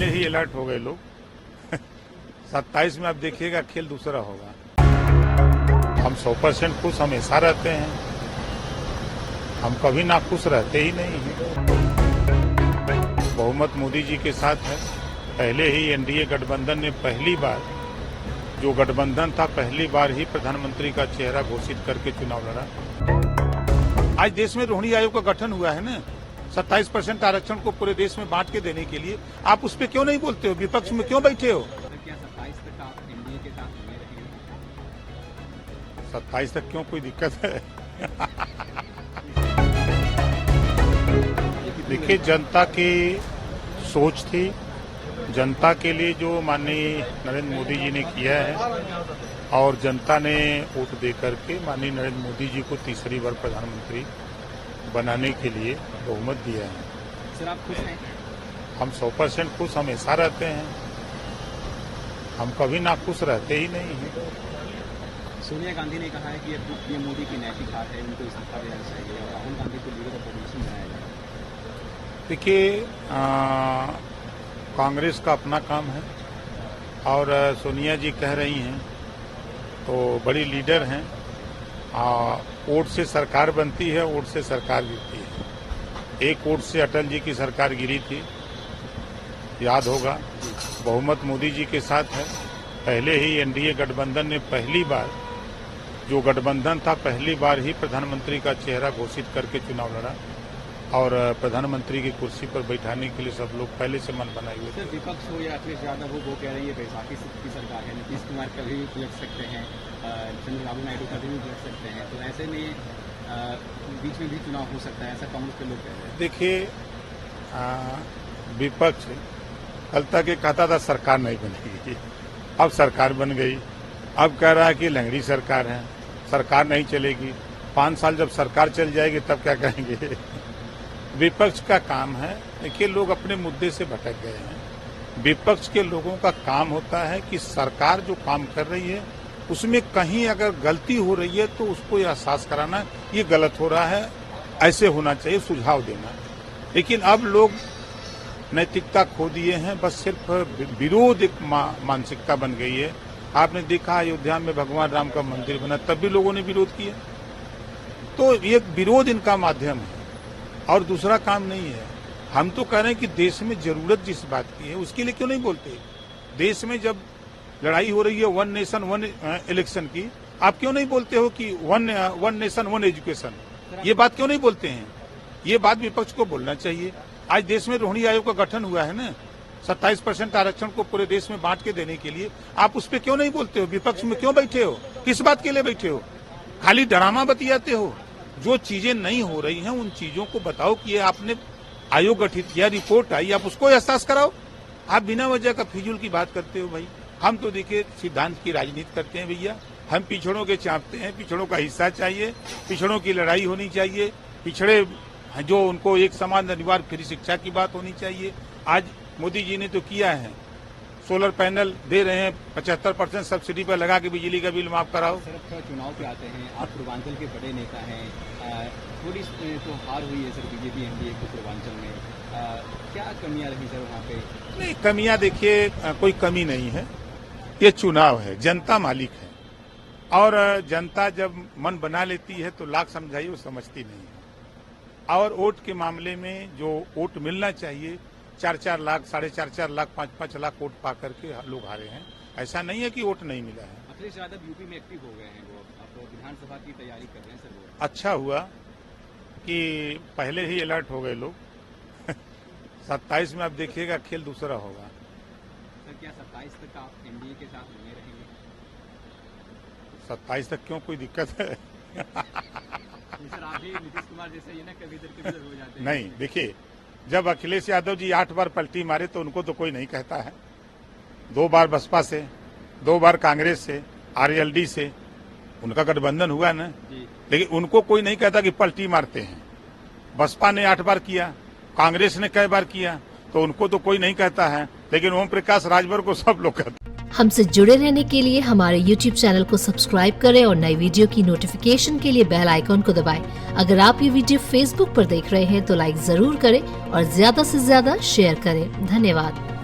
ही alert हो गए लोग 27 में आप देखिएगा खेल दूसरा होगा। हम 100% खुश हमेशा रहते हैं, हम कभी ना खुश रहते ही नहीं हैं। बहुमत मोदी जी के साथ है। पहले ही एनडीए गठबंधन ने पहली बार, जो गठबंधन था, पहली बार ही प्रधानमंत्री का चेहरा घोषित करके चुनाव लड़ा। आज देश में रोहिणी आयोग का गठन हुआ है ना, 27% आरक्षण को पूरे देश में बांट के देने के लिए। आप उस पर क्यों नहीं बोलते हो? विपक्ष में क्यों बैठे हो? 27 तक क्यों, कोई दिक्कत है? देखिए, जनता की सोच थी, जनता के लिए जो माननीय नरेंद्र मोदी जी ने किया है, और जनता ने वोट दे करके माननीय नरेंद्र मोदी जी को तीसरी बार प्रधानमंत्री बनाने के लिए बहुमत दिया है। सर, आप खुश हैं? हम 100% खुश हमेशा रहते हैं, हम कभी ना खुश रहते ही नहीं हैं। सोनिया गांधी ने कहा है कि ये मोदी की नैतिक हार है, उनको इस्तीफा देना चाहिए और राहुल गांधी को लीडर ऑफ अपोजिशन बनाया जाए। देखिए, कांग्रेस का अपना काम है, और सोनिया जी कह रही हैं तो बड़ी लीडर हैं। वोट से सरकार बनती है, वोट से सरकार गिरती है। एक वोट से अटल जी की सरकार गिरी थी, याद होगा। बहुमत मोदी जी के साथ है। पहले ही एनडीए गठबंधन ने पहली बार, जो गठबंधन था, पहली बार ही प्रधानमंत्री का चेहरा घोषित करके चुनाव लड़ा, और प्रधानमंत्री की कुर्सी पर बैठाने के लिए सब लोग पहले से मन बनाए हुए थे। सर, विपक्ष हो या अखिलेश यादव हो, वो कह रही है बैसाखी की सरकार है, नीतीश कुमार कभी भी पलट सकते हैं, चंद्रबाबू नायडू कभी भी पलट सकते हैं, तो ऐसे में बीच में भी चुनाव हो सकता है, ऐसा कांग्रेस के लोग कह रहे हैं। देखिए, विपक्ष कल तक ये कहता था सरकार नहीं बनेगी, अब सरकार बन गई। अब कह रहा है कि लंगड़ी सरकार है, सरकार नहीं चलेगी। 5 साल जब सरकार चल जाएगी तब क्या कहेंगे? विपक्ष का काम है, देखिए, लोग अपने मुद्दे से भटक गए हैं। विपक्ष के लोगों का काम होता है कि सरकार जो काम कर रही है उसमें कहीं अगर गलती हो रही है तो उसको एहसास कराना, ये गलत हो रहा है, ऐसे होना चाहिए, सुझाव देना। लेकिन अब लोग नैतिकता खो दिए हैं, बस सिर्फ विरोध एक मानसिकता बन गई है। आपने देखा अयोध्या में भगवान राम का मंदिर बना, तब भी लोगों ने विरोध किया। तो ये विरोध इनका माध्यम है और दूसरा काम नहीं है। हम तो कह रहे हैं कि देश में जरूरत जिस बात की है उसके लिए क्यों नहीं बोलते? देश में जब लड़ाई हो रही है 1 नेशन 1 इलेक्शन की, आप क्यों नहीं बोलते हो कि 1 नेशन 1 एजुकेशन? ये बात क्यों नहीं बोलते हैं? ये बात विपक्ष को बोलना चाहिए। आज देश में रोहिणी आयोग का गठन हुआ है ना, 27% आरक्षण को पूरे देश में बांट के देने के लिए। आप उस पर क्यों नहीं बोलते हो? विपक्ष में क्यों बैठे हो? किस बात के लिए बैठे हो? खाली ड्रामा बतियाते हो। जो चीजें नहीं हो रही हैं उन चीजों को बताओ कि ये आपने आयोग गठित किया, रिपोर्ट आई, आप उसको एहसास कराओ। आप बिना वजह का फिजूल की बात करते हो भाई। हम तो देखिए सिद्धांत की राजनीति करते हैं भैया। हम पिछड़ों के चाहते हैं, पिछड़ों का हिस्सा चाहिए, पिछड़ों की लड़ाई होनी चाहिए, पिछड़े जो उनको एक समान अनिवार्य फ्री शिक्षा की बात होनी चाहिए। आज मोदी जी ने तो किया है, सोलर पैनल दे रहे हैं, 75% सब्सिडी पर लगा के बिजली का बिल माफ कराओ। सर, चुनाव पे आते हैं, आप पूर्वांचल के बड़े नेता हैं, थोड़ी तो हार हुई है सर बीजेपी एनडीए को पूर्वांचल में, क्या कमियां रही सर वहाँ पे? नहीं, कमियां देखिए, कोई कमी नहीं है। ये चुनाव है, जनता मालिक है, और जनता जब मन बना लेती है तो लाख समझाइए वो समझती नहीं है। और वोट के मामले में जो वोट मिलना चाहिए, 4-4 लाख, 4.5 लाख, 5-5 लाख वोट पा करके लोग हारे हैं। ऐसा नहीं है कि वोट नहीं मिला है। अखिलेश यादव यूपी में एक्टिव हो गए हैं, वो अब विधानसभा की तैयारी कर रहे हैं सर। वो अच्छा हुआ कि पहले ही अलर्ट हो गए लोग 27 में आप देखिएगा खेल दूसरा होगा। सर, क्या 27 तक आप एनडीए के साथ बने रहेंगे? 27 तक क्यों, कोई दिक्कत है? सर, आप भी नीतीश कुमार जैसे ही ना कभी इधर हो जाते हैं। नहीं, देखिए, जब अखिलेश यादव जी 8 बार पलटी मारे तो उनको तो कोई नहीं कहता है। 2 बार बसपा से, 2 बार कांग्रेस से, आरएलडी से उनका गठबंधन हुआ ना, लेकिन उनको कोई नहीं कहता कि पलटी मारते हैं। बसपा ने 8 बार किया, कांग्रेस ने कई बार किया, तो उनको तो कोई नहीं कहता है, लेकिन ओम प्रकाश राजभर को सब लोग कहते हैं। हमसे जुड़े रहने के लिए हमारे YouTube चैनल को सब्सक्राइब करें और नई वीडियो की नोटिफिकेशन के लिए बेल आइकॉन को दबाएं। अगर आप ये वीडियो Facebook पर देख रहे हैं तो लाइक जरूर करें और ज्यादा से ज्यादा शेयर करें। धन्यवाद।